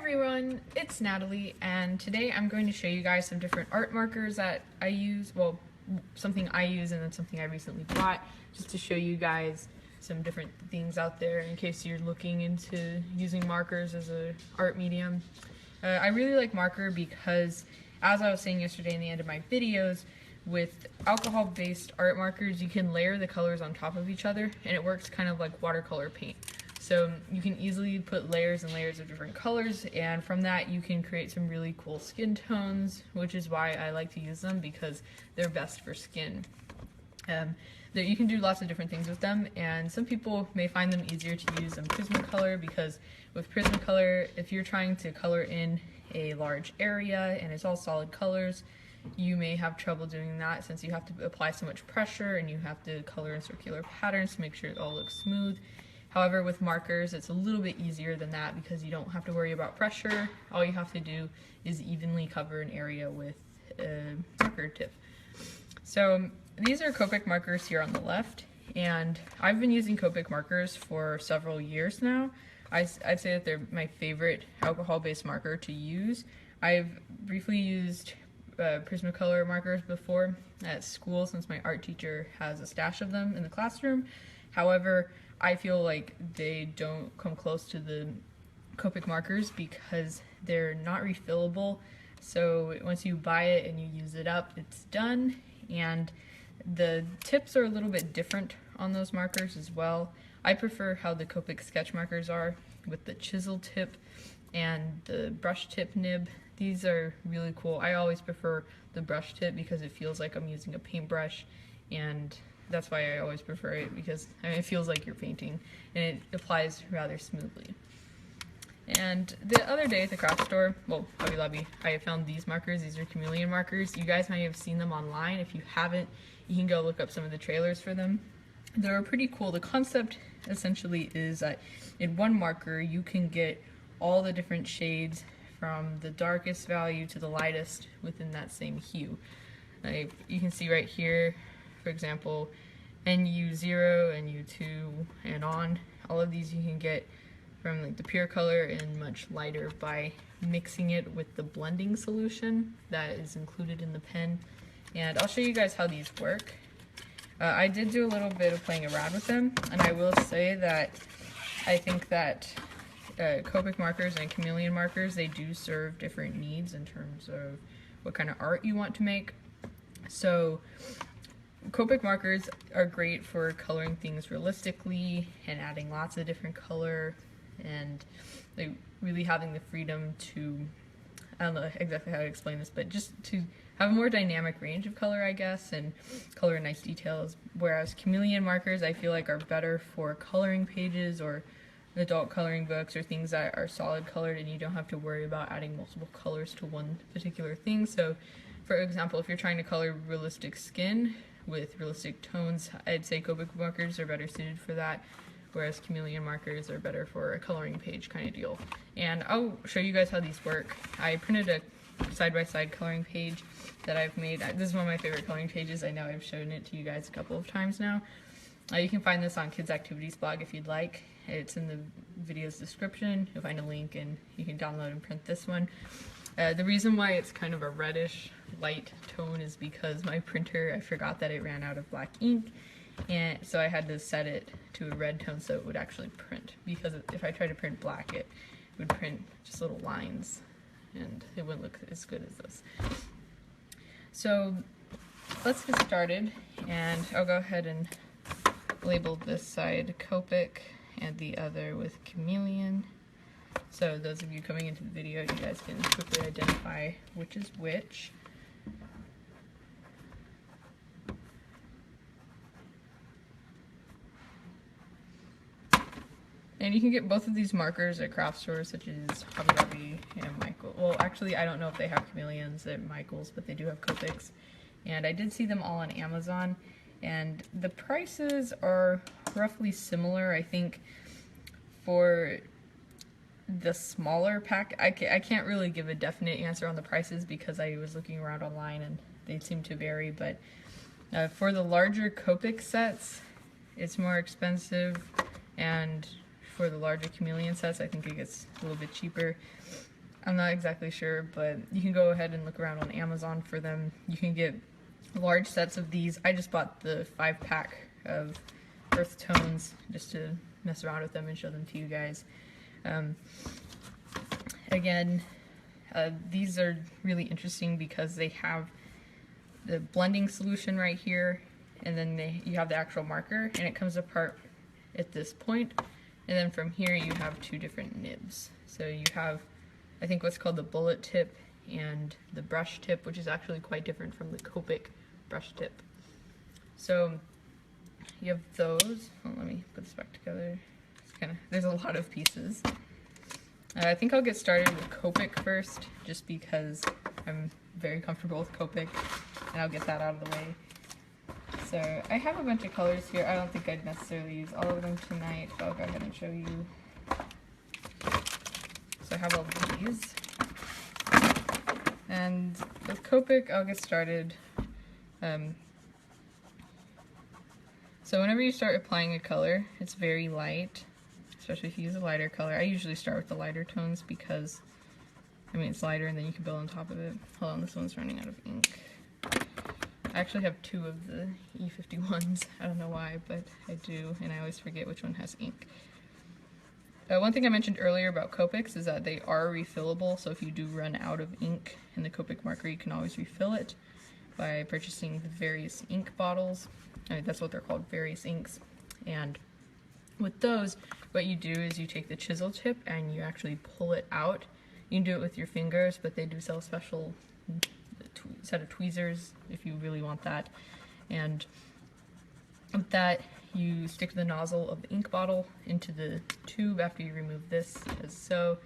everyone, it's Natalie, and today I'm going to show you guys some different art markers that I use, well, something I use and then something I recently bought, just to show you guys some different things out there in case you're looking into using markers as an art medium. I really like marker because, as I was saying yesterday in the end of my videos, with alcohol-based art markers you can layer the colors on top of each other and it works kind of like watercolor paint. So you can easily put layers and layers of different colors, and from that you can create some really cool skin tones, which is why I like to use them, because they're best for skin. You can do lots of different things with them, and some people may find them easier to use than Prismacolor, because with Prismacolor, if you're trying to color in a large area and it's all solid colors, you may have trouble doing that since you have to apply so much pressure and you have to color in circular patterns to make sure it all looks smooth. However, with markers, it's a little bit easier than that because you don't have to worry about pressure. All you have to do is evenly cover an area with a marker tip. So these are Copic markers here on the left, and I've been using Copic markers for several years now. I'd say that they're my favorite alcohol-based marker to use. I've briefly used Prismacolor markers before at school since my art teacher has a stash of them in the classroom. However, I feel like they don't come close to the Copic markers because they're not refillable. So once you buy it and you use it up, it's done. And the tips are a little bit different on those markers as well. I prefer how the Copic sketch markers are with the chisel tip and the brush tip nib. These are really cool. I always prefer the brush tip because it feels like I'm using a paintbrush, and that's why I always prefer it, because it feels like you're painting and it applies rather smoothly. And the other day at the craft store, well, Hobby Lobby, I found these markers. These are Chameleon markers. You guys might have seen them online. If you haven't, you can go look up some of the trailers for them. They're pretty cool. The concept essentially is that in one marker you can get all the different shades from the darkest value to the lightest within that same hue. You can see right here, for example, NU0, NU2, and on. All of these you can get from like the pure color and much lighter by mixing it with the blending solution that is included in the pen. And I'll show you guys how these work. I did do a little bit of playing around with them, and I will say that I think that Copic markers and Chameleon markers, they do serve different needs in terms of what kind of art you want to make. So Copic markers are great for coloring things realistically and adding lots of different color, and like really having the freedom to, I don't know exactly how to explain this, but just to have a more dynamic range of color, I guess, and color nice details. Whereas Chameleon markers, I feel like, are better for coloring pages or adult coloring books or things that are solid colored and you don't have to worry about adding multiple colors to one particular thing. So for example, if you're trying to color realistic skin with realistic tones, I'd say Copic markers are better suited for that, whereas Chameleon markers are better for a coloring page kind of deal. And I'll show you guys how these work. I printed a side-by-side coloring page that I've made. This is one of my favorite coloring pages. I know I've shown it to you guys a couple of times now. You can find this on Kids Activities blog if you'd like. It's in the video's description. You'll find a link and you can download and print this one. The reason why it's kind of a reddish light tone is because my printer, I forgot that it ran out of black ink, and so I had to set it to a red tone so it would actually print, because if I tried to print black, it would print just little lines and it wouldn't look as good as this. So let's get started, and I'll go ahead and label this side Copic and the other with Chameleon. So those of you coming into the video, you guys can quickly identify which is which. And you can get both of these markers at craft stores such as Hobby Lobby and Michael. Well, actually, I don't know if they have Chameleons at Michael's, but they do have Copics. And I did see them all on Amazon, and the prices are roughly similar. I think for the smaller pack, I can't really give a definite answer on the prices because I was looking around online and they seem to vary, but for the larger Copic sets, it's more expensive, and for the larger Chameleon sets, I think it gets a little bit cheaper. I'm not exactly sure, but you can go ahead and look around on Amazon for them. You can get large sets of these. I just bought the 5-pack of earth tones just to mess around with them and show them to you guys. Again, these are really interesting because they have the blending solution right here, and then you have the actual marker, and it comes apart at this point, and then from here you have two different nibs. So you have, I think, what's called the bullet tip and the brush tip, which is actually quite different from the Copic brush tip. So you have those. Oh, let me put this back together. There's a lot of pieces. I think I'll get started with Copic first, just because I'm very comfortable with Copic, and I'll get that out of the way. So I have a bunch of colors here. I don't think I'd necessarily use all of them tonight, but I'll go ahead and show you. So I have all these. And with Copic, I'll get started. So whenever you start applying a color, it's very light, especially if you use a lighter color. I usually start with the lighter tones because, I mean, it's lighter and then you can build on top of it. Hold on, this one's running out of ink. I actually have 2 of the E51s. I don't know why, but I do, and I always forget which one has ink. One thing I mentioned earlier about Copics is that they are refillable, so if you do run out of ink in the Copic marker, you can always refill it by purchasing the various ink bottles. I mean, that's what they're called, various inks. And with those, what you do is you take the chisel tip and you actually pull it out. You can do it with your fingers, but they do sell a special set of tweezers if you really want that. And with that, you stick the nozzle of the ink bottle into the tube after you remove this, as so,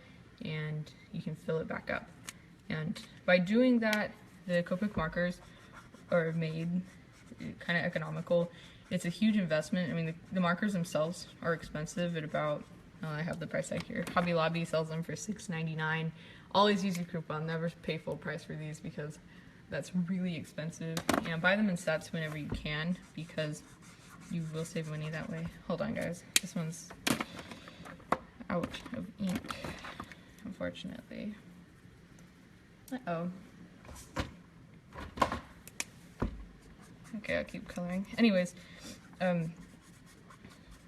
and you can fill it back up. And by doing that, the Copic markers are made kind of economical. It's a huge investment. I mean, the markers themselves are expensive at about, I have the price tag here. Hobby Lobby sells them for $6.99. Always use your coupon, never pay full price for these because that's really expensive. And buy them in sets whenever you can because you will save money that way. Hold on, guys. This one's out of ink, unfortunately. Uh-oh. Okay, I'll keep coloring. Anyways,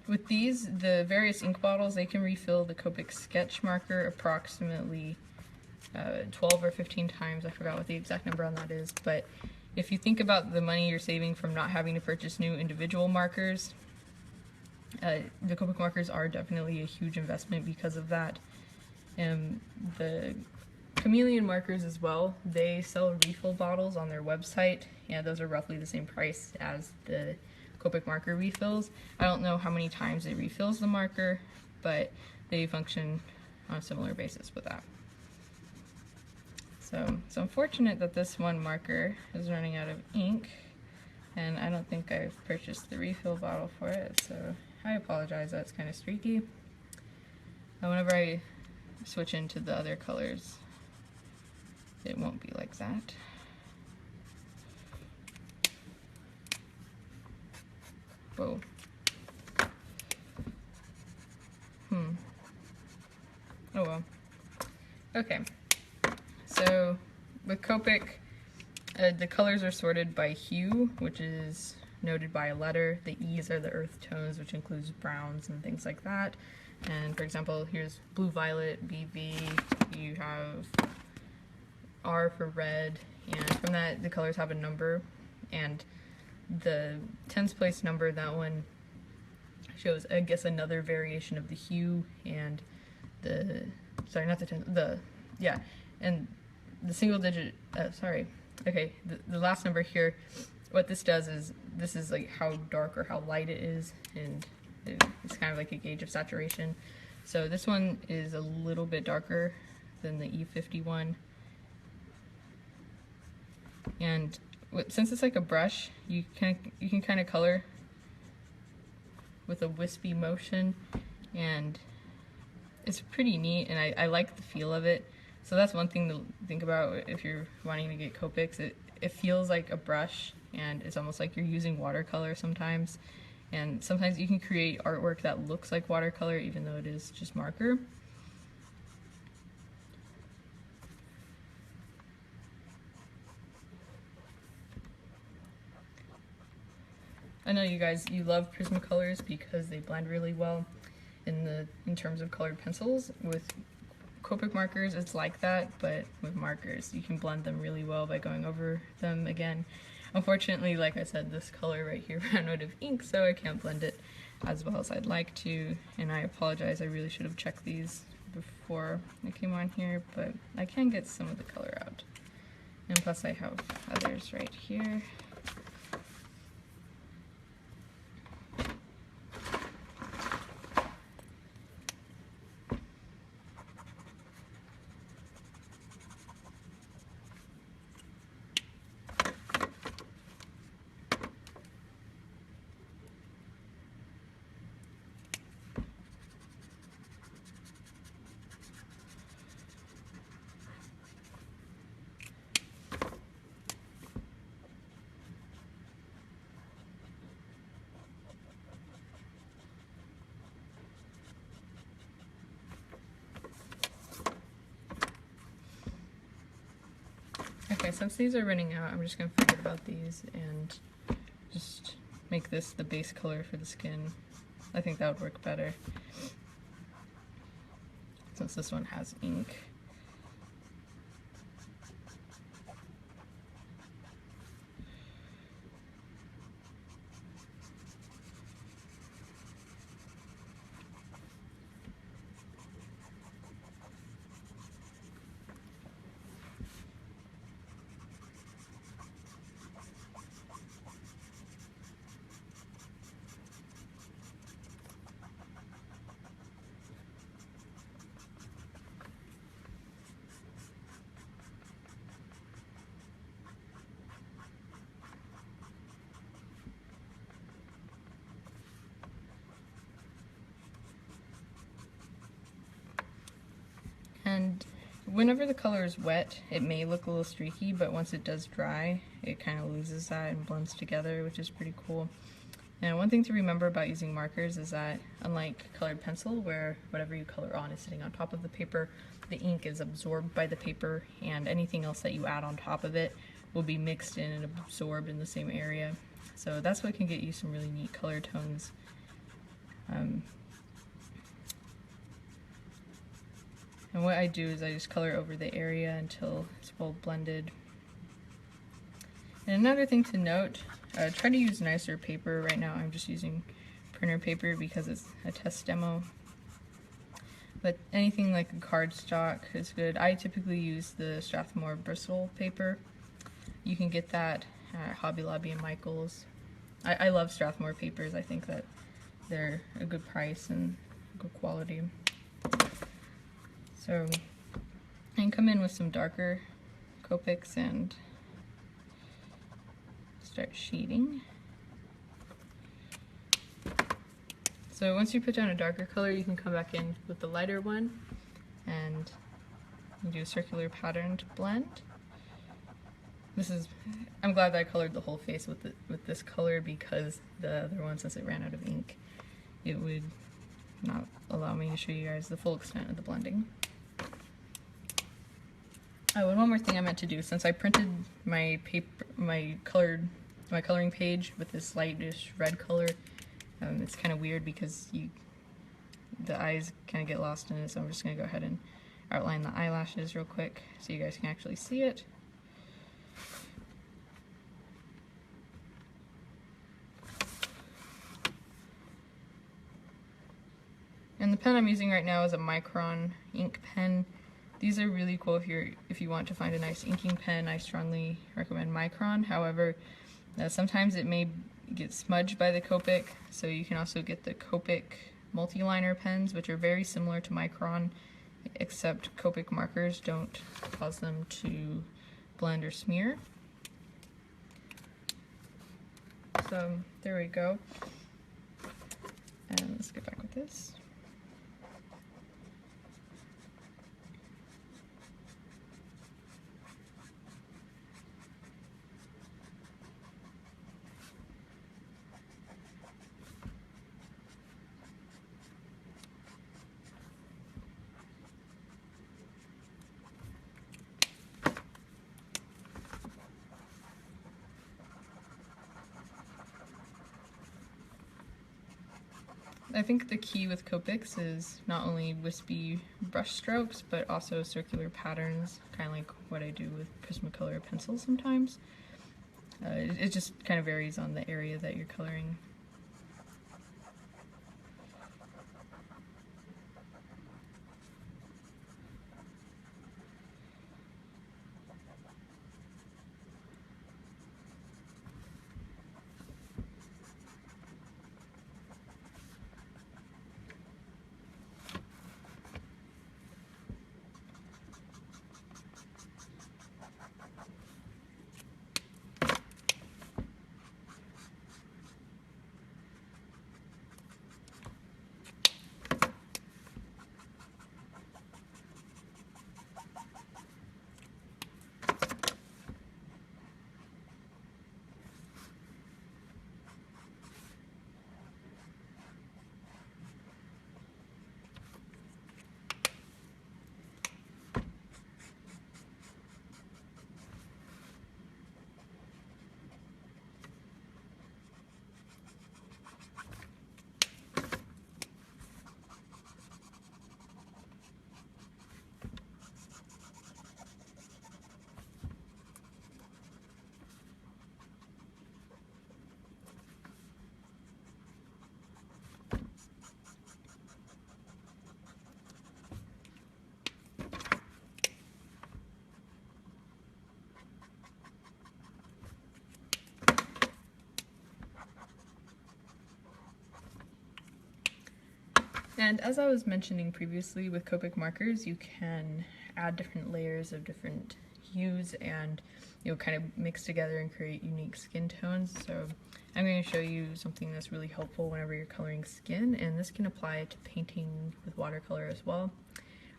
with these, the various ink bottles, they can refill the Copic sketch marker approximately 12 or 15 times. I forgot what the exact number on that is, but if you think about the money you're saving from not having to purchase new individual markers, the Copic markers are definitely a huge investment because of that. The Chameleon markers as well, they sell refill bottles on their website, and those are roughly the same price as the Copic marker refills. I don't know how many times it refills the marker, but they function on a similar basis with that. So it's unfortunate that this one marker is running out of ink, and I don't think I've purchased the refill bottle for it, so I apologize, that's kind of streaky. Whenever I switch into the other colors, it won't be like that. Whoa. Oh well. Okay. So with Copic, the colors are sorted by hue, which is noted by a letter. The E's are the earth tones, which includes browns and things like that. And for example, here's blue violet, BV, you have R for red, and from that the colors have a number, and the 10th place number, that one shows, I guess, another variation of the hue, and the, sorry, not the 10th, and the single digit, okay, the last number here, what this does is, this is like how dark or how light it is, and it's kind of like a gauge of saturation. So this one is a little bit darker than the E51, and since it's like a brush, you can kind of color with a wispy motion, and it's pretty neat, and I like the feel of it. So that's one thing to think about if you're wanting to get Copics. It feels like a brush, and it's almost like you're using watercolor sometimes. And sometimes you can create artwork that looks like watercolor even though it is just marker. I know you guys, you love Prismacolors because they blend really well in terms of colored pencils. With Copic markers, it's like that, but with markers, you can blend them really well by going over them again. Unfortunately, like I said, this color right here ran out of ink, so I can't blend it as well as I'd like to, and I apologize. I really should have checked these before I came on here, but I can get some of the color out. And plus I have others right here. Okay, since these are running out, I'm just going to forget about these and just make this the base color for the skin. I think that would work better, since this one has ink. And whenever the color is wet, it may look a little streaky, but once it does dry, it kind of loses that and blends together, which is pretty cool. And one thing to remember about using markers is that, unlike colored pencil, where whatever you color on is sitting on top of the paper, the ink is absorbed by the paper, and anything else that you add on top of it will be mixed in and absorbed in the same area. So that's what can get you some really neat color tones. And what I do is I just color over the area until it's well blended. And another thing to note, try to use nicer paper. Right now I'm just using printer paper because it's a test demo. But anything like a cardstock is good. I typically use the Strathmore bristle paper. You can get that at Hobby Lobby and Michaels. I love Strathmore papers. I think that they're a good price and good quality. So I can come in with some darker Copics and start sheeting. So once you put down a darker color, you can come back in with the lighter one and do a circular patterned blend. I'm glad that I colored the whole face with this color, because the other one, since it ran out of ink, it would not allow me to show you guys the full extent of the blending. Oh, and one more thing I meant to do, since I printed my paper, my coloring page with this lightish red color, it's kind of weird because the eyes kind of get lost in it, so I'm just going to go ahead and outline the eyelashes real quick so you guys can actually see it. And the pen I'm using right now is a Micron Ink Pen. These are really cool if you want to find a nice inking pen. I strongly recommend Micron. However, sometimes it may get smudged by the Copic, so you can also get the Copic Multiliner pens, which are very similar to Micron, except Copic markers don't cause them to blend or smear. So there we go. And let's get back with this. I think the key with Copics is not only wispy brush strokes, but also circular patterns, kind of like what I do with Prismacolor pencils sometimes. It just kind of varies on the area that you're coloring. And as I was mentioning previously, with Copic Markers, you can add different layers of different hues and kind of mix together and create unique skin tones. So I'm going to show you something that's really helpful whenever you're coloring skin, and this can apply to painting with watercolor as well.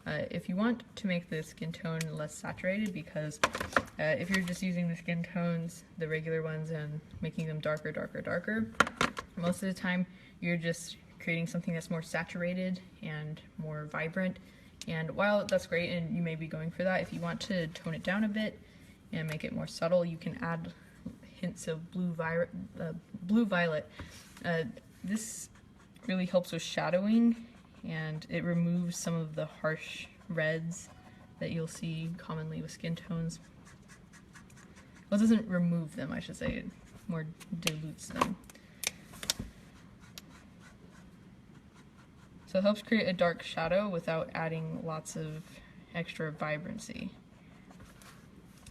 If you want to make the skin tone less saturated, because if you're just using the skin tones, the regular ones, and making them darker, most of the time you're just creating something that's more saturated and more vibrant. And while that's great and you may be going for that, if you want to tone it down a bit and make it more subtle, you can add hints of blue violet. This really helps with shadowing, and it removes some of the harsh reds that you'll see commonly with skin tones. Well, it doesn't remove them, I should say, it more dilutes them. So it helps create a dark shadow without adding lots of extra vibrancy.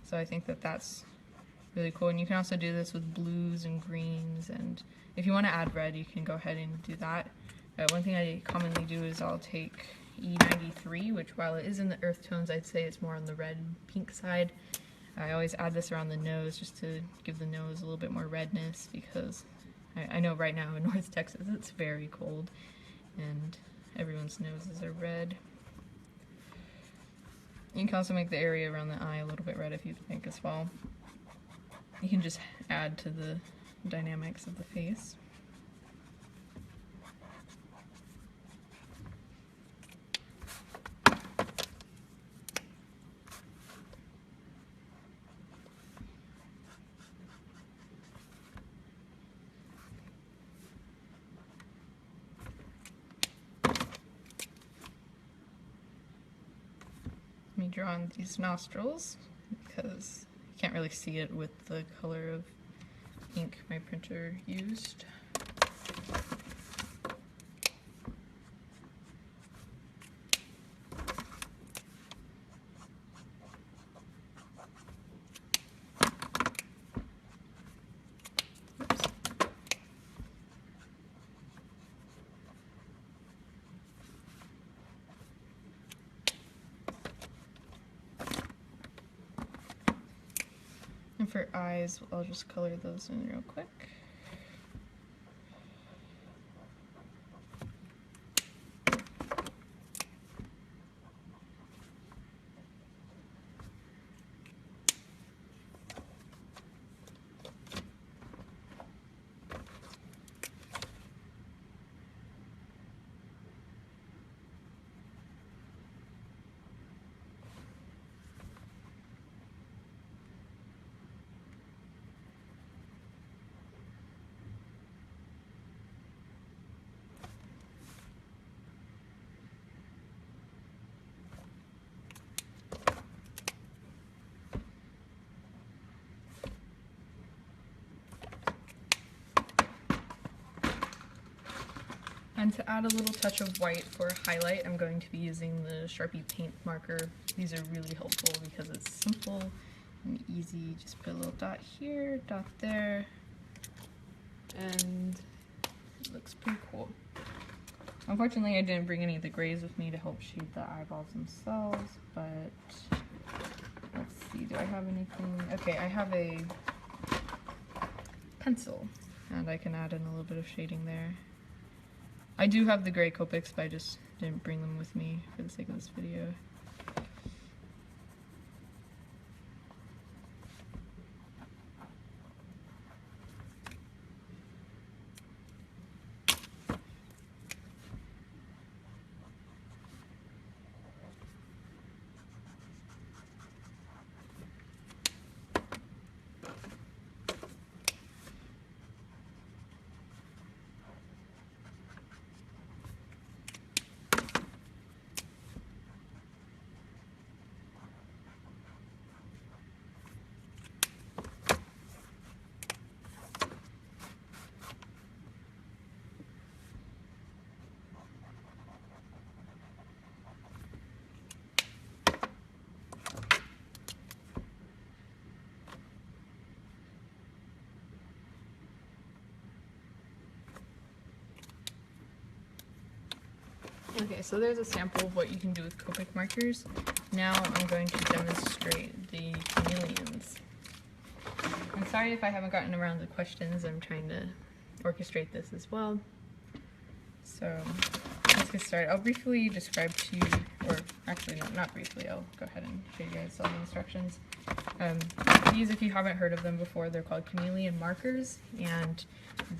So I think that that's really cool. And you can also do this with blues and greens, and if you want to add red, you can go ahead and do that. One thing I commonly do is I'll take E93, which while it is in the earth tones, I'd say it's more on the red pink side. I always add this around the nose just to give the nose a little bit more redness, because I know right now in North Texas it's very cold and everyone's noses are red. You can also make the area around the eye a little bit red if you'd like as well. You can just add to the dynamics of the face. Let me draw on these nostrils because you can't really see it with the color of ink my printer used. And for eyes, I'll just color those in real quick. And to add a little touch of white for highlight, I'm going to be using the Sharpie paint marker. These are really helpful because it's simple and easy. Just put a little dot here, dot there, and it looks pretty cool. Unfortunately, I didn't bring any of the grays with me to help shade the eyeballs themselves, but let's see, do I have anything? Okay, I have a pencil, and I can add in a little bit of shading there. I do have the gray Copics, but I just didn't bring them with me for the sake of this video. Okay, so there's a sample of what you can do with Copic markers. Now I'm going to demonstrate the Chameleons. I'm sorry if I haven't gotten around to questions. I'm trying to orchestrate this as well. So let's get started. I'll briefly describe to you, or actually no, not briefly, I'll go ahead and show you guys all the instructions. These, if you haven't heard of them before, they're called Chameleon Markers, and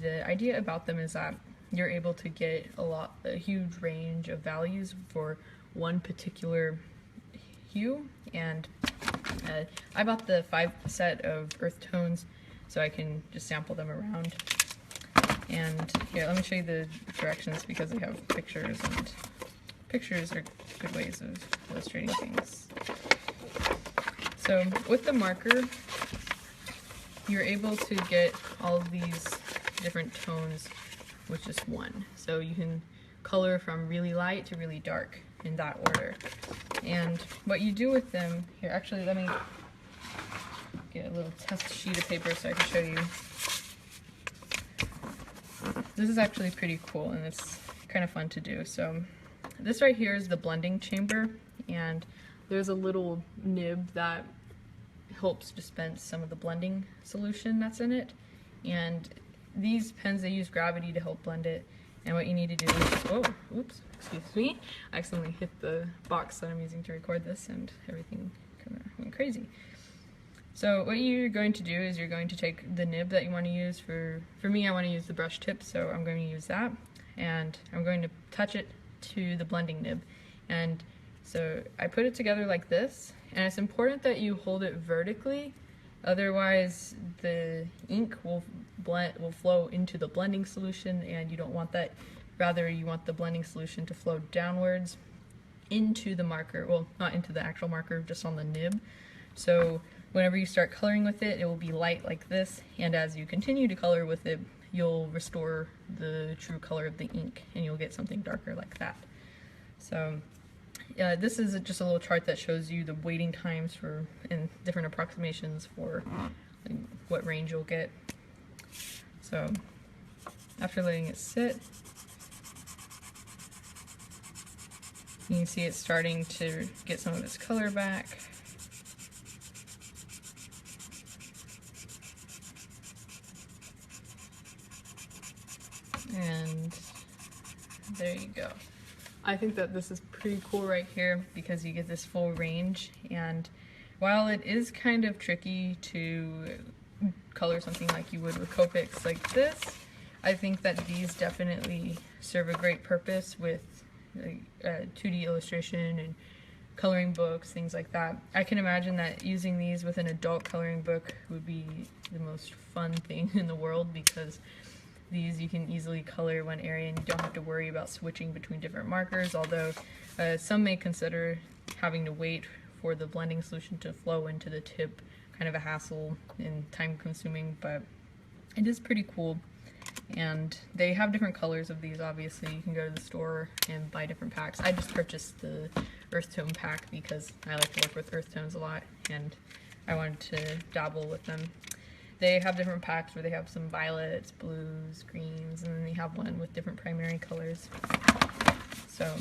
the idea about them is that you're able to get a huge range of values for one particular hue, and I bought the 5 set of earth tones so I can just sample them around. And here, let me show you the directions because they have pictures, and pictures are good ways of illustrating things. So with the marker, you're able to get all of these different tones with just one. So you can color from really light to really dark in that order. And what you do with them, here, actually let me get a little test sheet of paper so I can show you. This is actually pretty cool and it's kind of fun to do. So this right here is the blending chamber, and there's a little nib that helps dispense some of the blending solution that's in it. And these pens, they use gravity to help blend it, and what you need to do is, oh, oops, excuse me, I accidentally hit the box that I'm using to record this and everything kind of went crazy. So what you're going to do is you're going to take the nib that you want to use. For me, I want to use the brush tip, so I'm going to use that, and I'm going to touch it to the blending nib. And so I put it together like this, and it's important that you hold it vertically, otherwise the ink will flow into the blending solution, and you don't want that. Rather, you want the blending solution to flow downwards into the marker, well, not into the actual marker, just on the nib. So whenever you start coloring with it, it will be light like this, and as you continue to color with it, you'll restore the true color of the ink, and you'll get something darker like that. So this is just a little chart that shows you the waiting times for and different approximations for like, what range you'll get. So after letting it sit, you can see it's starting to get some of its color back. And there you go. I think that this is pretty cool right here because you get this full range, and while it is kind of tricky to color something like you would with Copics like this, I think that these definitely serve a great purpose with 2D illustration and coloring books, things like that. I can imagine that using these with an adult coloring book would be the most fun thing in the world, because these you can easily color one area and you don't have to worry about switching between different markers, although some may consider having to wait for the blending solution to flow into the tip, kind of a hassle and time consuming, but it is pretty cool. and they have different colors of these. Obviously you can go to the store and buy different packs. I just purchased the earth tone pack because I like to work with earth tones a lot and I wanted to dabble with them. They have different packs where they have some violets, blues, greens, and then they have one with different primary colors. So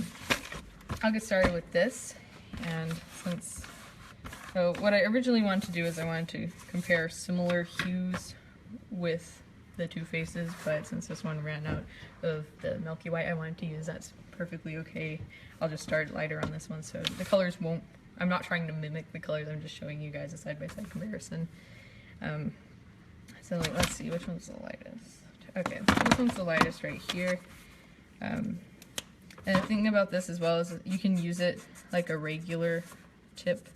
I'll get started with this. And so what I originally wanted to do is I wanted to compare similar hues with the two faces, but since this one ran out of the milky white I wanted to use, that's perfectly okay. I'll just start lighter on this one, so the colors won't, I'm not trying to mimic the colors, I'm just showing you guys a side-by-side comparison. So let's see, which one's the lightest? Okay, this one's the lightest right here. And the thing about this as well is that you can use it like a regular tip,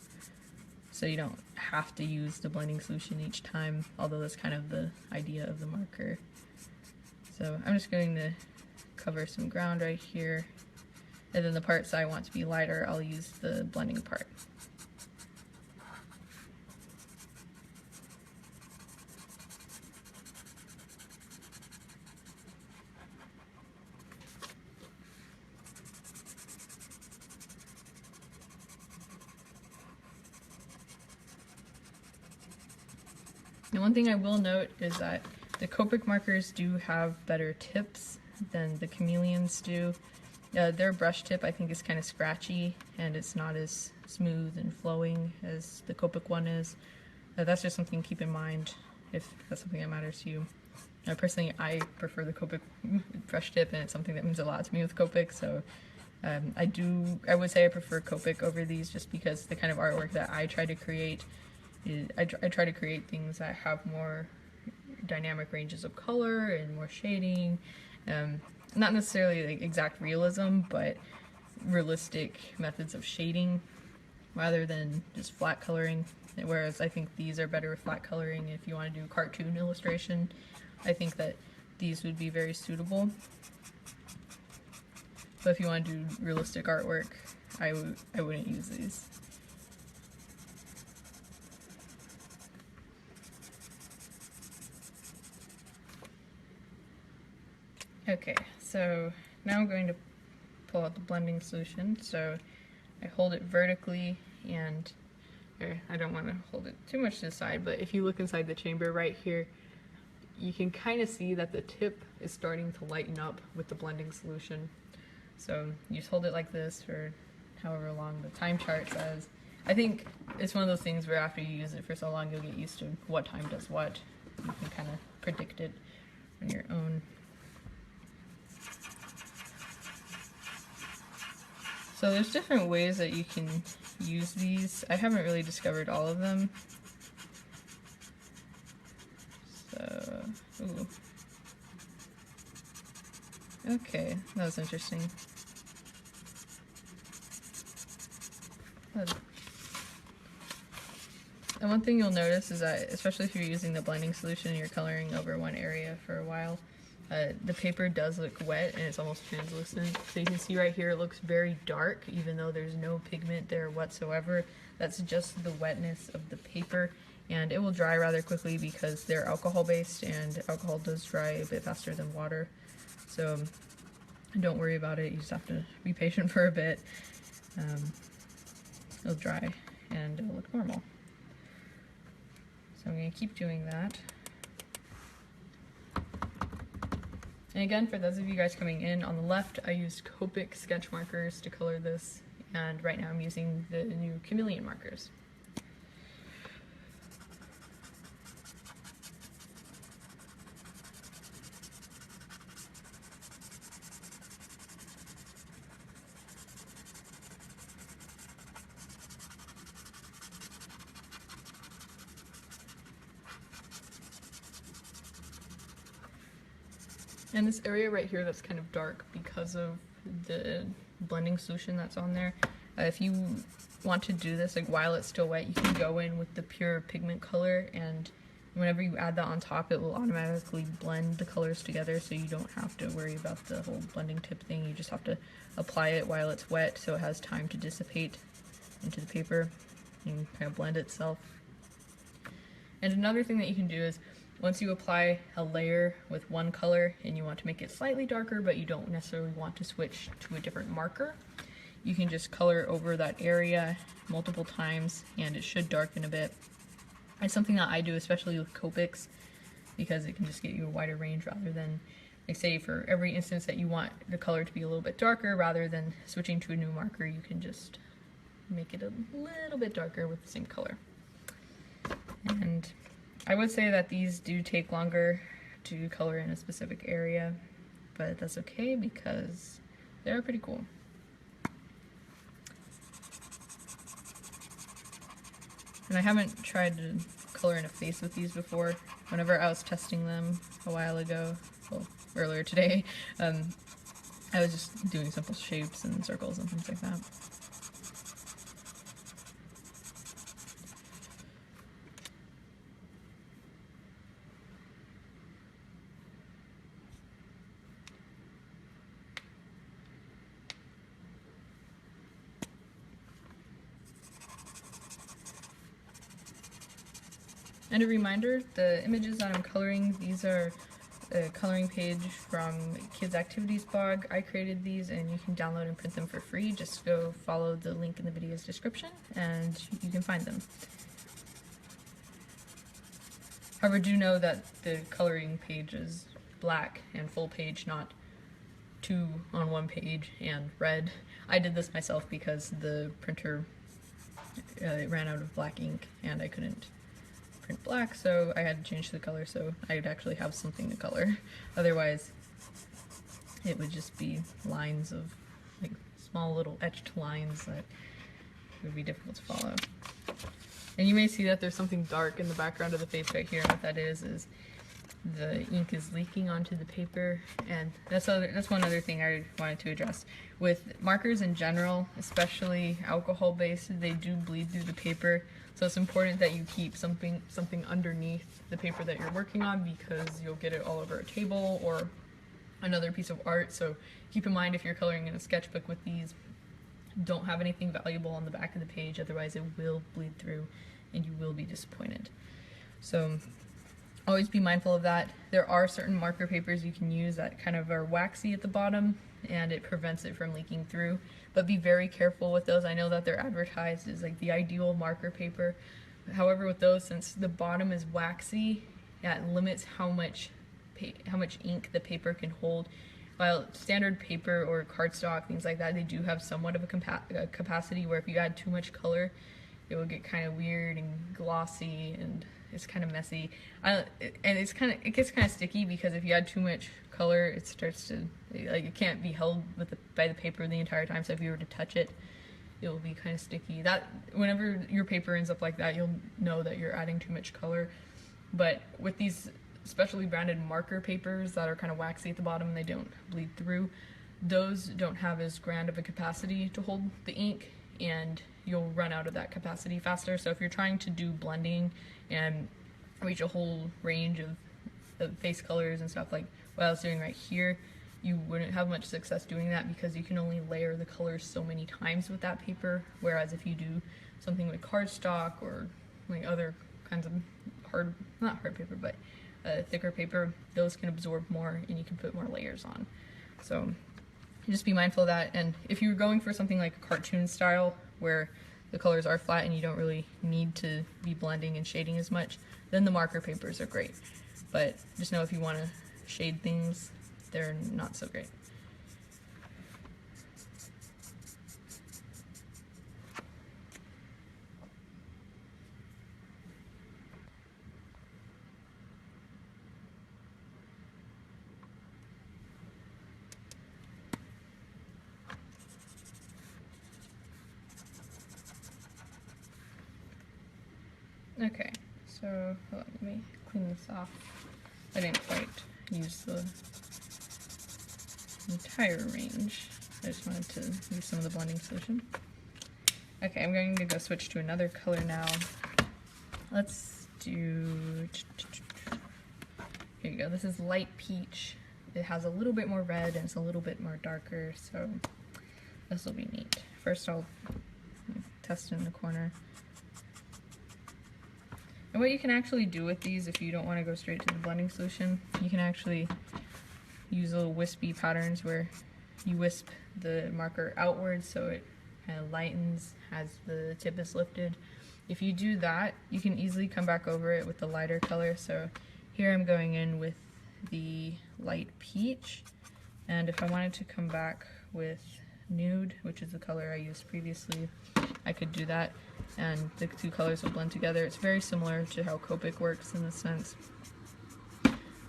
so you don't have to use the blending solution each time, although that's kind of the idea of the marker. So I'm just going to cover some ground right here, and then the parts I want to be lighter, I'll use the blending part. And one thing I will note is that the Copic markers do have better tips than the Chameleons do. Their brush tip I think is kind of scratchy and it's not as smooth and flowing as the Copic one is. That's just something to keep in mind if that's something that matters to you. Personally, I prefer the Copic brush tip, and it's something that means a lot to me with Copic, so I would say I prefer Copic over these just because the kind of artwork that I try to create, I try to create things that have more dynamic ranges of color and more shading. Not necessarily like exact realism, but realistic methods of shading rather than just flat coloring. Whereas I think these are better with flat coloring. If you want to do cartoon illustration, I think that these would be very suitable. But if you want to do realistic artwork, I wouldn't use these. Okay, so now I'm going to pull out the blending solution. So I hold it vertically, and I don't want to hold it too much to the side, but if you look inside the chamber right here, you can kind of see that the tip is starting to lighten up with the blending solution. So you just hold it like this for however long the time chart says. I think it's one of those things where after you use it for so long, you'll get used to what time does what. You can kind of predict it on your own. So there's different ways that you can use these. I haven't really discovered all of them. So, ooh. Okay, that was interesting. And one thing you'll notice is that, especially if you're using the blending solution and you're coloring over one area for a while, the paper does look wet and it's almost translucent. So you can see right here it looks very dark even though there's no pigment there whatsoever. That's just the wetness of the paper, and it will dry rather quickly because they're alcohol based and alcohol does dry a bit faster than water. So don't worry about it, you just have to be patient for a bit. It'll dry and it'll look normal. So I'm going to keep doing that. And again, for those of you guys coming in, on the left I used Copic sketch markers to color this, and right now I'm using the new Chameleon markers. And this area right here that's kind of dark because of the blending solution that's on there, if you want to do this like while it's still wet, you can go in with the pure pigment color, and whenever you add that on top it will automatically blend the colors together, so you don't have to worry about the whole blending tip thing. You just have to apply it while it's wet so it has time to dissipate into the paper and kind of blend itself. And another thing that you can do is once you apply a layer with one color and you want to make it slightly darker, but you don't necessarily want to switch to a different marker, you can just color over that area multiple times and it should darken a bit. It's something that I do, especially with Copics, because it can just get you a wider range rather than, like, say for every instance that you want the color to be a little bit darker, rather than switching to a new marker, you can just make it a little bit darker with the same color. And I would say that these do take longer to color in a specific area, but that's okay because they're pretty cool. And I haven't tried to color in a face with these before. Whenever I was testing them a while ago, well, earlier today, I was just doing simple shapes and circles and things like that. And a reminder, the images that I'm coloring, these are a coloring page from Kids Activities blog. I created these and you can download and print them for free. Just go follow the link in the video's description and you can find them. However, do know that the coloring page is black and full page, not 2 on 1 page and red. I did this myself because the printer ran out of black ink and I couldn't print black, so I had to change the color so I'd actually have something to color. Otherwise, it would just be lines of, like, small little etched lines that would be difficult to follow. And you may see that there's something dark in the background of the face right here, and what that is the ink is leaking onto the paper, and that's one other thing I wanted to address. With markers in general, especially alcohol-based, they do bleed through the paper, so it's important that you keep something underneath the paper that you're working on, because you'll get it all over a table or another piece of art. So keep in mind, if you're coloring in a sketchbook with these, don't have anything valuable on the back of the page, otherwise it will bleed through and you will be disappointed. So always be mindful of that. There are certain marker papers you can use that kind of are waxy at the bottom and it prevents it from leaking through, but be very careful with those. I know that they're advertised as like the ideal marker paper. However, with those, since the bottom is waxy, that limits how much ink the paper can hold. While standard paper or cardstock, things like that, they do have somewhat of a capacity where if you add too much color, it will get kind of weird and glossy and it's kind of messy. And it gets kind of sticky, because if you add too much color, it starts to, like, it can't be held by the paper the entire time. So if you were to touch it, it will be kind of sticky. That whenever your paper ends up like that, you'll know that you're adding too much color. But with these specially branded marker papers that are kind of waxy at the bottom and they don't bleed through, those don't have as grand of a capacity to hold the ink, and you'll run out of that capacity faster. So if you're trying to do blending and reach a whole range of face colors and stuff like what I was doing right here, you wouldn't have much success doing that, because you can only layer the colors so many times with that paper. Whereas if you do something with cardstock or like other kinds of not hard paper, but thicker paper, those can absorb more and you can put more layers on. So just be mindful of that. And if you're going for something like a cartoon style where the colors are flat and you don't really need to be blending and shading as much, then the marker papers are great. But just know if you want to shade things, they're not so great. Okay, so let me clean this off. I didn't quite use the entire range. I just wanted to use some of the blending solution. Okay, I'm going to go switch to another color now. Let's do, here you go. This is light peach. It has a little bit more red and it's a little bit more darker, so this will be neat. First I'll test it in the corner. And what you can actually do with these, if you don't want to go straight to the blending solution, you can actually use little wispy patterns where you wisp the marker outwards so it kind of lightens as the tip is lifted. If you do that, you can easily come back over it with the lighter color. So here I'm going in with the light peach, and if I wanted to come back with nude, which is the color I used previously, I could do that, and the two colors will blend together. It's very similar to how Copic works in this sense,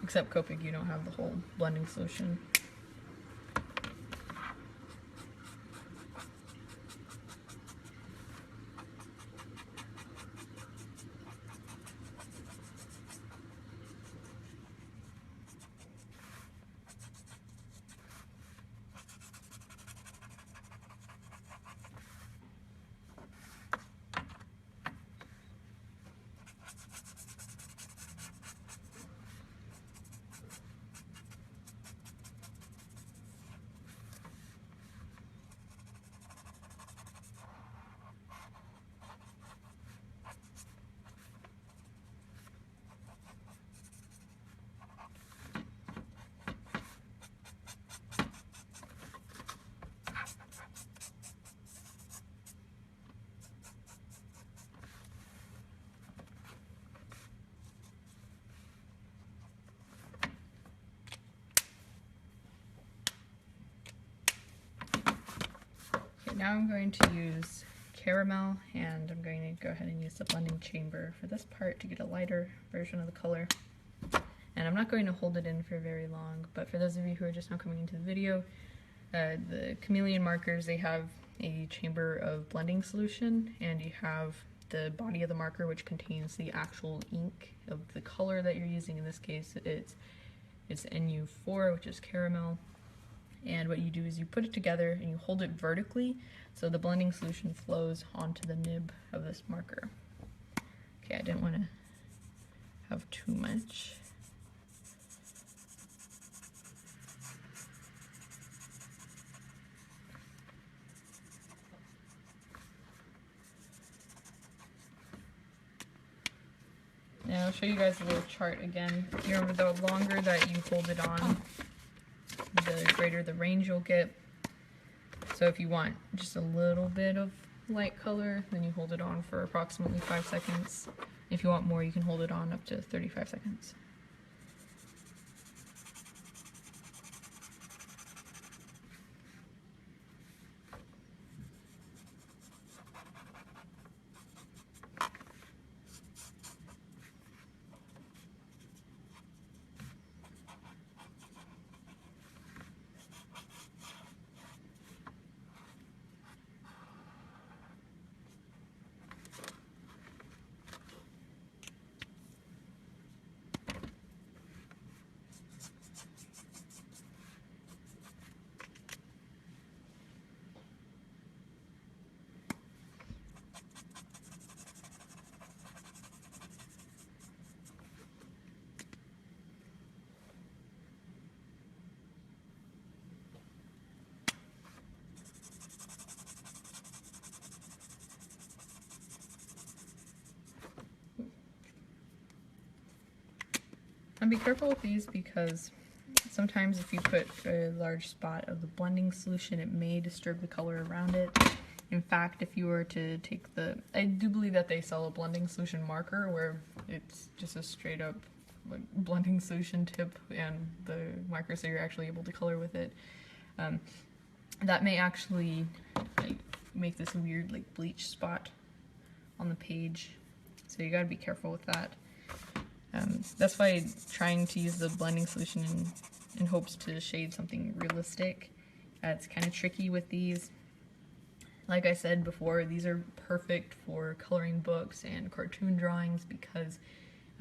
except Copic you don't have the whole blending solution. Now I'm going to use caramel, and I'm going to go ahead and use the blending chamber for this part to get a lighter version of the color. And I'm not going to hold it in for very long, but for those of you who are just now coming into the video, the Chameleon Markers, they have a chamber of blending solution, and you have the body of the marker, which contains the actual ink of the color that you're using. In this case, it's NU4, which is caramel. And what you do is you put it together and you hold it vertically so the blending solution flows onto the nib of this marker. Okay, I didn't want to have too much. Now I'll show you guys a little chart again. You remember, the longer that you hold it on, the greater the range you'll get. So if you want just a little bit of light color, then you hold it on for approximately 5 seconds. If you want more, you can hold it on up to 35 seconds. And be careful with these because sometimes if you put a large spot of the blending solution, it may disturb the color around it. In fact, if you were to take I do believe that they sell a blending solution marker where it's just a straight up like blending solution tip and the marker, so you're actually able to color with it. That may actually make this weird like bleach spot on the page, so you gotta be careful with that. That's why trying to use the blending solution in hopes to shade something realistic. It's kind of tricky with these. Like I said before, these are perfect for coloring books and cartoon drawings because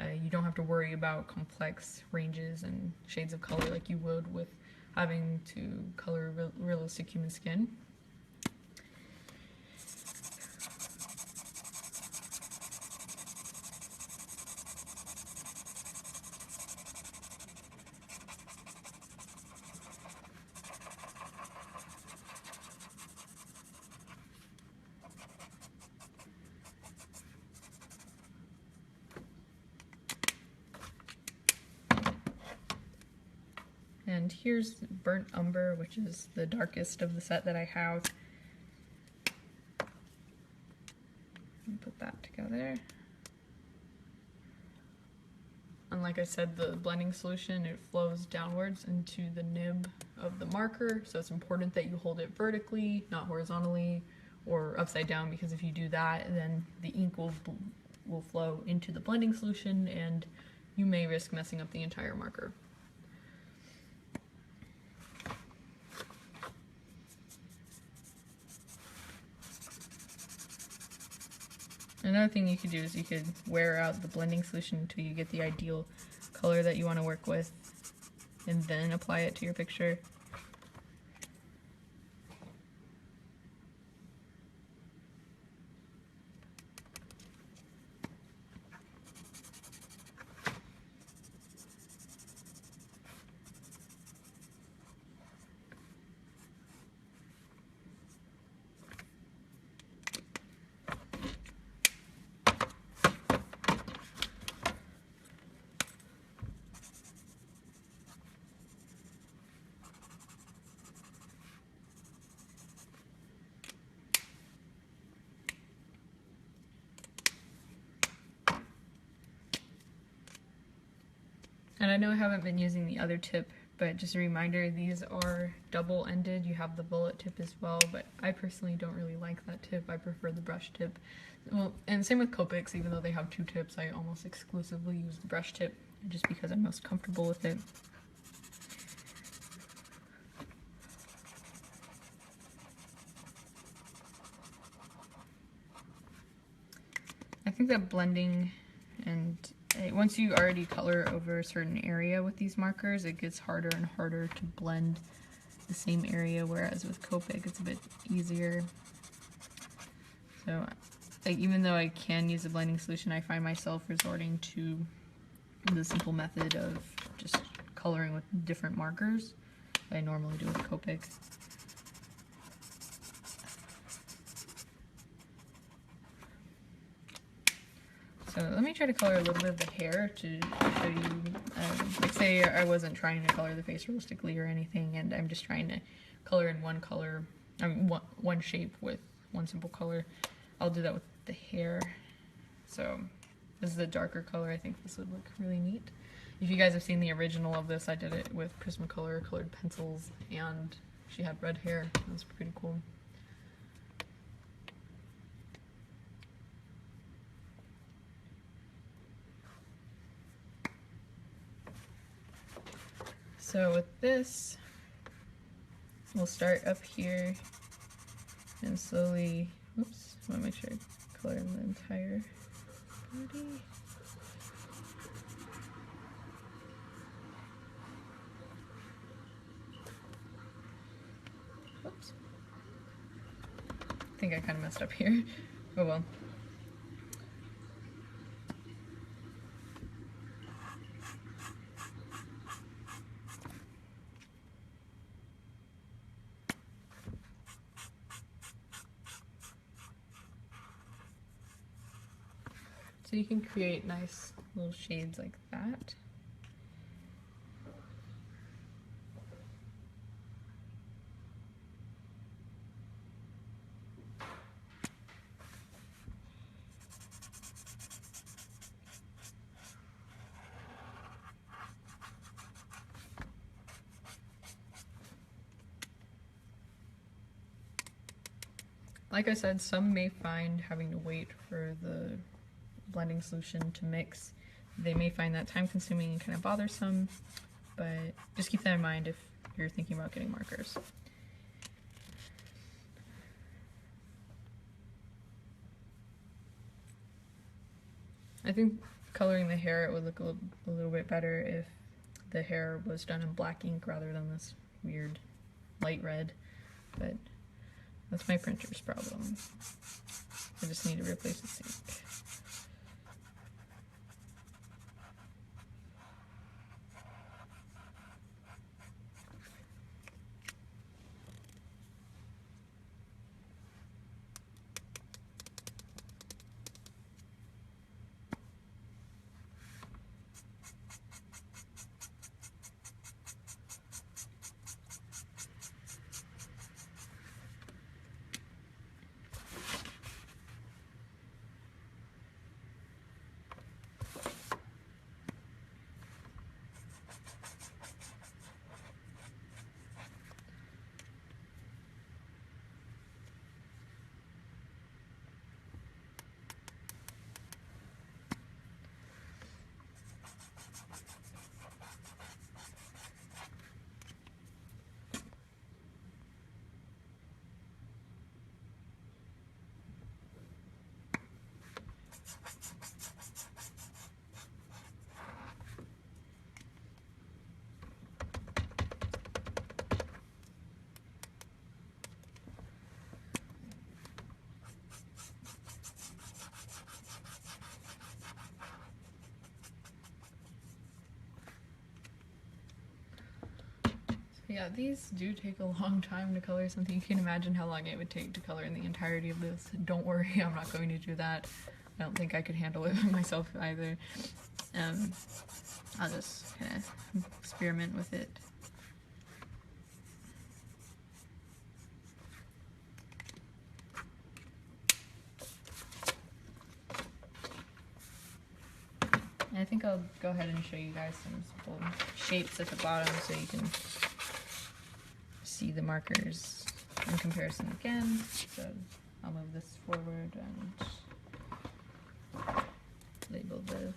you don't have to worry about complex ranges and shades of color like you would with having to color realistic human skin. And here's Burnt Umber, which is the darkest of the set that I have. Put that together. And like I said, the blending solution, it flows downwards into the nib of the marker, so it's important that you hold it vertically, not horizontally or upside down, because if you do that, then the ink will flow into the blending solution and you may risk messing up the entire marker. Another thing you could do is you could wear out the blending solution until you get the ideal color that you want to work with, and then apply it to your picture. And I know I haven't been using the other tip, but just a reminder, these are double-ended. You have the bullet tip as well, but I personally don't really like that tip. I prefer the brush tip. Well, and same with Copics, even though they have two tips, I almost exclusively use the brush tip just because I'm most comfortable with it. I think that blending and once you already color over a certain area with these markers, it gets harder and harder to blend the same area, whereas with Copic it's a bit easier. So like, even though I can use a blending solution, I find myself resorting to the simple method of just coloring with different markers that I normally do with Copic. So let me try to color a little bit of the hair to show you, like say I wasn't trying to color the face realistically or anything, and I'm just trying to color in one color, I mean one shape with one simple color. I'll do that with the hair. So this is a darker color. I think this would look really neat. If you guys have seen the original of this, I did it with Prismacolor colored pencils, and she had red hair. It was pretty cool. So with this, we'll start up here and slowly, oops, I want to make sure I color in the entire body. Oops. I think I kind of messed up here. Oh well. So you can create nice little shades like that. Like I said, some may find having to wait for the blending solution to mix. They may find that time consuming and kind of bothersome, but just keep that in mind if you're thinking about getting markers. I think coloring the hair, it would look a little bit better if the hair was done in black ink rather than this weird light red, but that's my printer's problem. I just need to replace its ink. Yeah, these do take a long time to color something. You can imagine how long it would take to color in the entirety of this. Don't worry, I'm not going to do that. I don't think I could handle it myself either. I'll just kind of experiment with it. And I think I'll go ahead and show you guys some simple shapes at the bottom so you can see the markers in comparison again. So I'll move this forward and label this.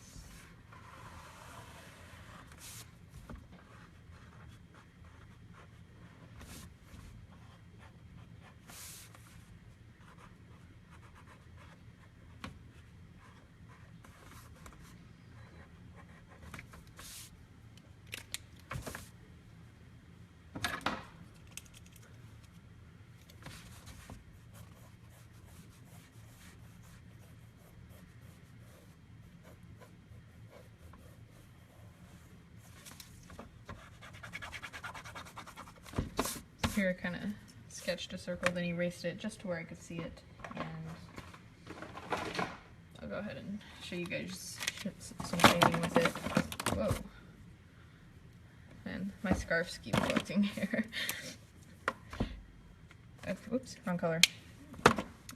Here I kind of sketched a circle, then erased it just to where I could see it, and I'll go ahead and show you guys some shading with it. Whoa. Man, my scarves keep collecting here. Oops, wrong color.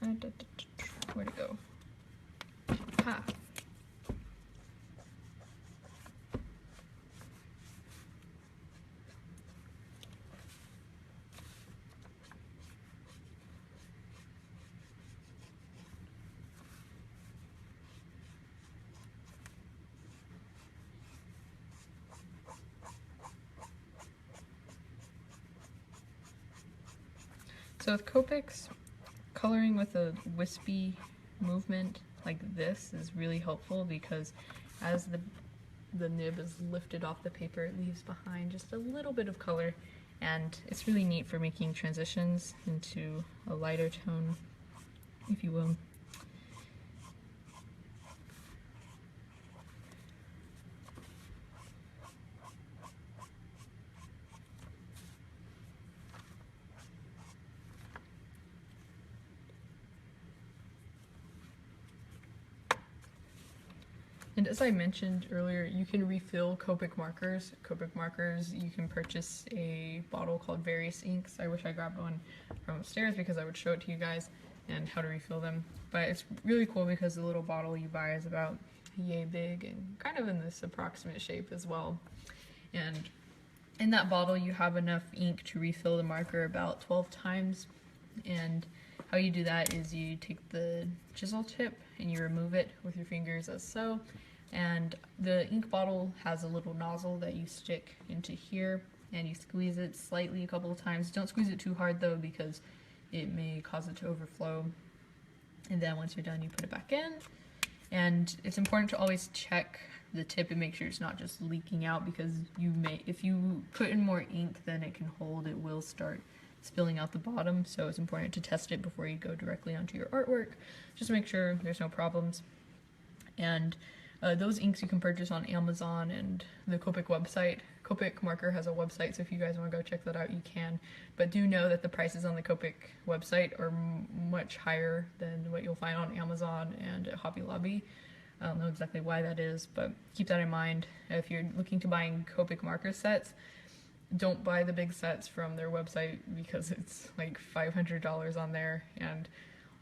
Where'd it go? Ha! So with Copics, coloring with a wispy movement like this is really helpful because as the nib is lifted off the paper, it leaves behind just a little bit of color, and it's really neat for making transitions into a lighter tone, if you will. And as I mentioned earlier, you can refill Copic Markers. Copic Markers, you can purchase a bottle called Various Inks. I wish I grabbed one from upstairs because I would show it to you guys and how to refill them. But it's really cool because the little bottle you buy is about yay big and kind of in this approximate shape as well. And in that bottle you have enough ink to refill the marker about 12 times. And how you do that is you take the chisel tip and you remove it with your fingers as so. And the ink bottle has a little nozzle that you stick into here and you squeeze it slightly a couple of times. Don't squeeze it too hard though because it may cause it to overflow. And then once you're done, you put it back in. And it's important to always check the tip and make sure it's not just leaking out, because if you put in more ink than it can hold, it will start spilling out the bottom. So it's important to test it before you go directly onto your artwork, just to make sure there's no problems. And those inks you can purchase on Amazon and the Copic website. Copic Marker has a website, so if you guys want to go check that out, you can. But do know that the prices on the Copic website are much higher than what you'll find on Amazon and at Hobby Lobby. I don't know exactly why that is, but keep that in mind. If you're looking to buying Copic Marker sets, don't buy the big sets from their website because it's like $500 on there, and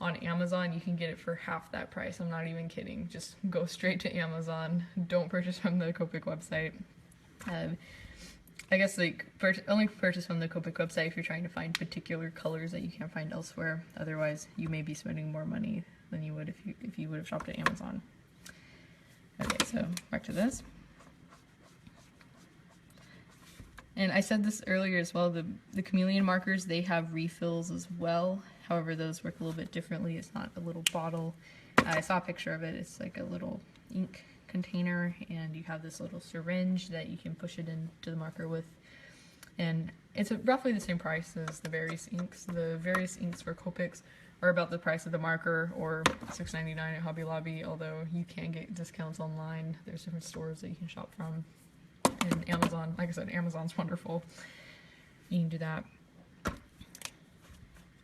on Amazon you can get it for half that price. I'm not even kidding. Just go straight to Amazon. Don't purchase from the Copic website. I guess only purchase from the Copic website if you're trying to find particular colors that you can't find elsewhere. Otherwise, you may be spending more money than you would if you would have shopped at Amazon. Okay, so back to this. And I said this earlier as well, the Chameleon markers, they have refills as well. However, those work a little bit differently. It's not a little bottle. I saw a picture of it. It's like a little ink container, and you have this little syringe that you can push it into the marker with. And it's roughly the same price as the various inks. The various inks for Copics are about the price of the marker, or $6.99 at Hobby Lobby, although you can get discounts online. There's different stores that you can shop from. And Amazon, like I said, Amazon's wonderful. you can do that.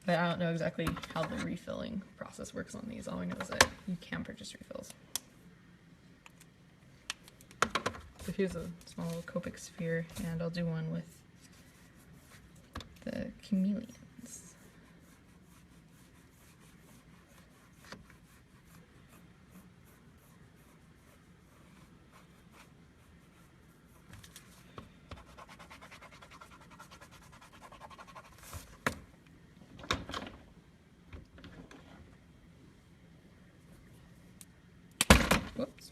But I don't know exactly how the refilling process works on these. All I know is that you can purchase refills. So here's a small little Copic sphere, and I'll do one with the Chameleons. Whoops.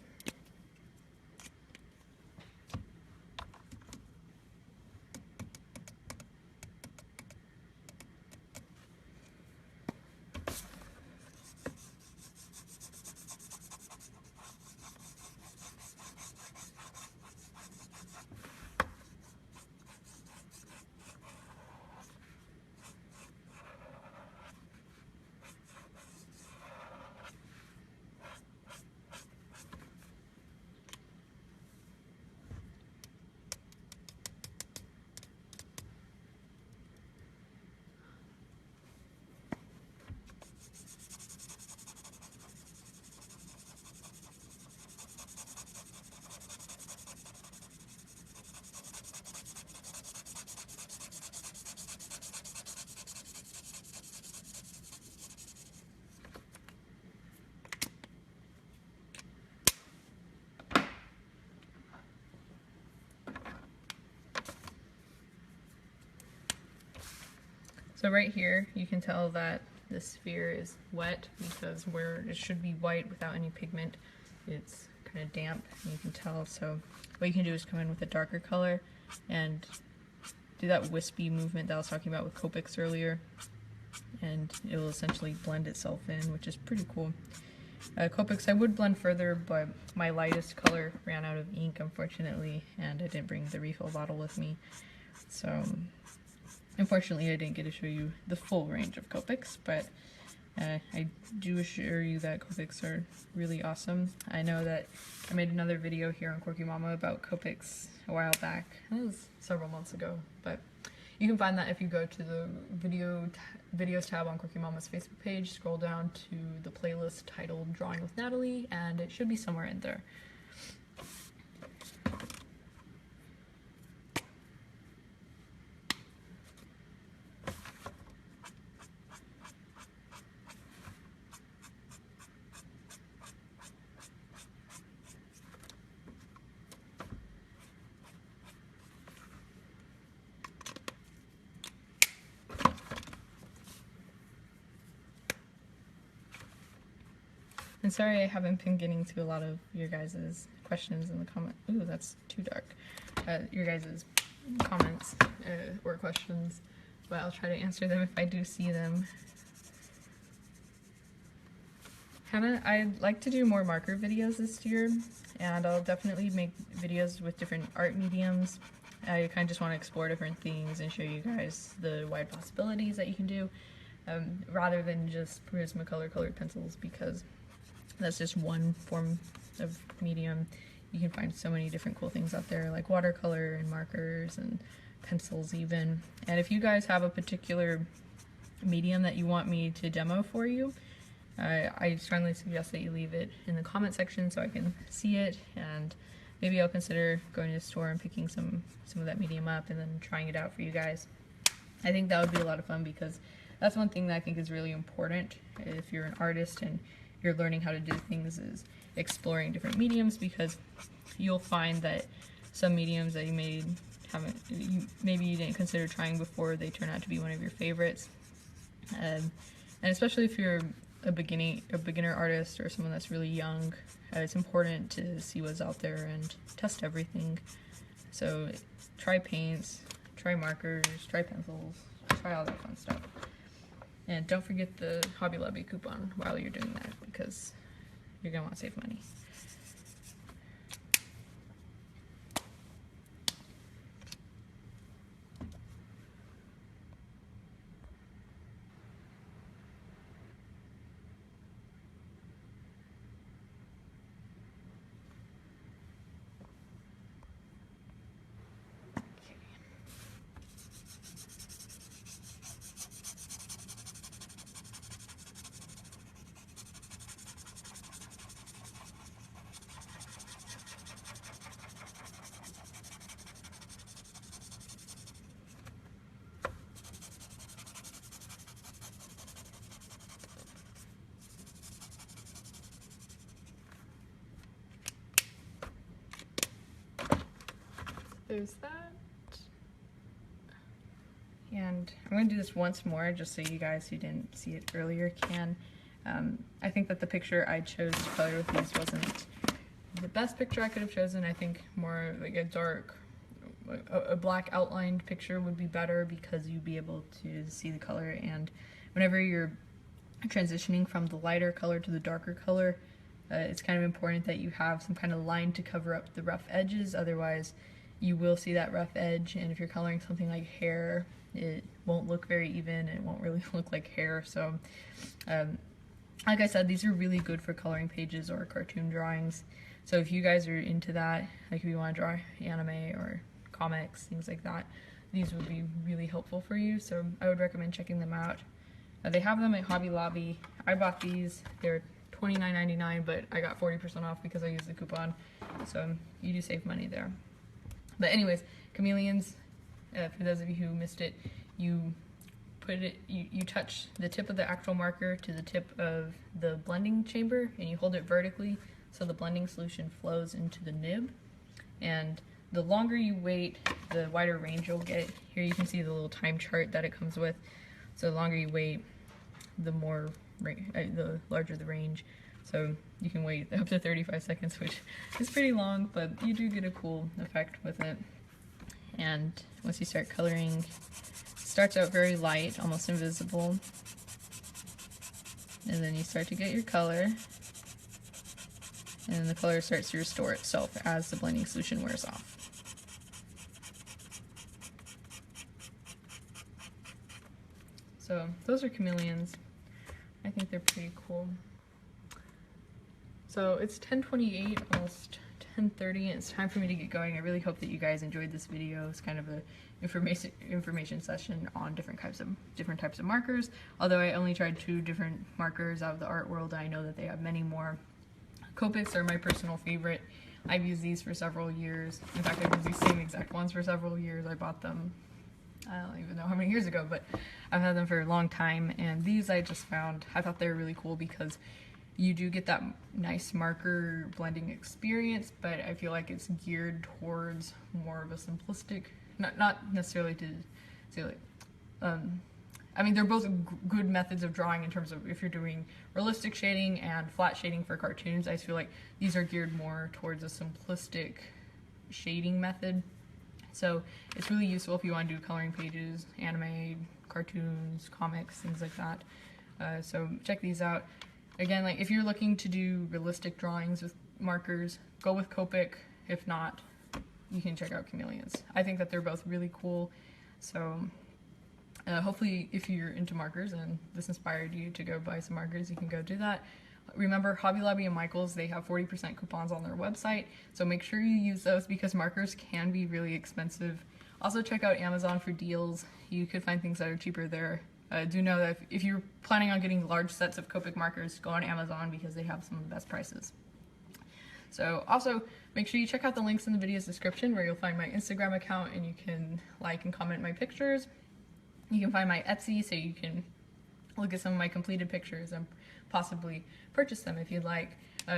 So right here, you can tell that the sphere is wet because where it should be white without any pigment, it's kind of damp, and you can tell. So what you can do is come in with a darker color and do that wispy movement that I was talking about with Copics earlier, and it will essentially blend itself in, which is pretty cool. Copics I would blend further, but my lightest color ran out of ink, unfortunately, and I didn't bring the refill bottle with me. So unfortunately, I didn't get to show you the full range of Copics, but I do assure you that Copics are really awesome. I know that I made another video here on Quirky Mama about Copics a while back. It was several months ago, but you can find that if you go to the videos tab on Quirky Mama's Facebook page, scroll down to the playlist titled Drawing with Natalie, and it should be somewhere in there. And sorry I haven't been getting to a lot of your guys' questions in the comment. Ooh, that's too dark. Your guys' comments or questions, but I'll try to answer them if I do see them. Hannah, I'd like to do more marker videos this year, and I'll definitely make videos with different art mediums. I kind of just want to explore different things and show you guys the wide possibilities that you can do, rather than just Prismacolor colored pencils, because that's just one form of medium. You can find so many different cool things out there, like watercolor and markers and pencils even. And if you guys have a particular medium that you want me to demo for you, I strongly suggest that you leave it in the comment section so I can see it, and maybe I'll consider going to the store and picking some of that medium up and then trying it out for you guys. I think that would be a lot of fun, because that's one thing that I think is really important if you're an artist and you're learning how to do things, is exploring different mediums, because you'll find that some mediums that maybe you didn't consider trying before, they turn out to be one of your favorites. And especially if you're a beginner artist or someone that's really young, it's important to see what's out there and test everything. So try paints, try markers, try pencils, try all that fun stuff. And don't forget the Hobby Lobby coupon while you're doing that, because you're gonna want to save money. there's that. And I'm going to do this once more just so you guys who didn't see it earlier can. I think that the picture I chose to color with these wasn't the best picture I could have chosen. I think more like a dark, a black outlined picture would be better because you'd be able to see the color, and whenever you're transitioning from the lighter color to the darker color, it's kind of important that you have some kind of line to cover up the rough edges, otherwise you will see that rough edge, and if you're coloring something like hair, it won't look very even, and it won't really look like hair. So like I said, these are really good for coloring pages or cartoon drawings. So if you guys are into that, like if you want to draw anime or comics, things like that, these would be really helpful for you. So I would recommend checking them out. They have them at Hobby Lobby. I bought these. They're $29.99, but I got 40% off because I used the coupon. So you do save money there. But anyways, Chameleons, for those of you who missed it, you put it, you touch the tip of the actual marker to the tip of the blending chamber, and you hold it vertically so the blending solution flows into the nib. And the longer you wait, the wider range you'll get. Here you can see the little time chart that it comes with. So the longer you wait, the larger the range. So you can wait up to 35 seconds, which is pretty long, but you do get a cool effect with it. And once you start coloring, it starts out very light, almost invisible. And then you start to get your color. And then the color starts to restore itself as the blending solution wears off. So those are Chameleons. I think they're pretty cool. So it's 10:28, almost 10:30, and it's time for me to get going. I really hope that you guys enjoyed this video. It's kind of a information session on different types of markers. Although I only tried 2 different markers out of the art world, I know that they have many more. Copics are my personal favorite. I've used these for several years. In fact, I've used these same exact ones for several years. I bought them, I don't even know how many years ago, but I've had them for a long time. And these I just found, I thought they were really cool because you do get that nice marker blending experience, but I feel like it's geared towards more of a simplistic, not necessarily to say like, I mean, they're both good methods of drawing in terms of if you're doing realistic shading and flat shading for cartoons. I just feel like these are geared more towards a simplistic shading method. So it's really useful if you want to do coloring pages, anime, cartoons, comics, things like that. So check these out. Again, like if you're looking to do realistic drawings with markers, go with Copic. If not, you can check out Chameleons. I think that they're both really cool. So hopefully if you're into markers and this inspired you to go buy some markers, you can go do that. Remember, Hobby Lobby and Michaels, they have 40% coupons on their website, so make sure you use those because markers can be really expensive. Also check out Amazon for deals. You could find things that are cheaper there. Do know that if you're planning on getting large sets of Copic markers, go on Amazon because they have some of the best prices. So also make sure you check out the links in the video's description where you'll find my Instagram account and you can like and comment my pictures. You can find my Etsy so you can look at some of my completed pictures and possibly purchase them if you'd like.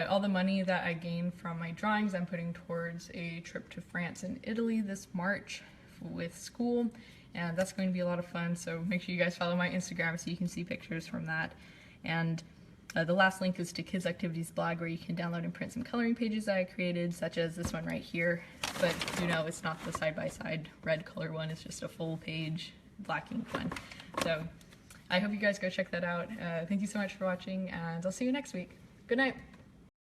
All the money that I gain from my drawings I'm putting towards a trip to France and Italy this March with school, and that's going to be a lot of fun, so make sure you guys follow my Instagram so you can see pictures from that. And the last link is to Kids Activities blog where you can download and print some coloring pages that I created, such as this one right here, but you know it's not the side-by-side red color one, it's just a full page black ink one. So I hope you guys go check that out. Thank you so much for watching, and I'll see you next week. Good night.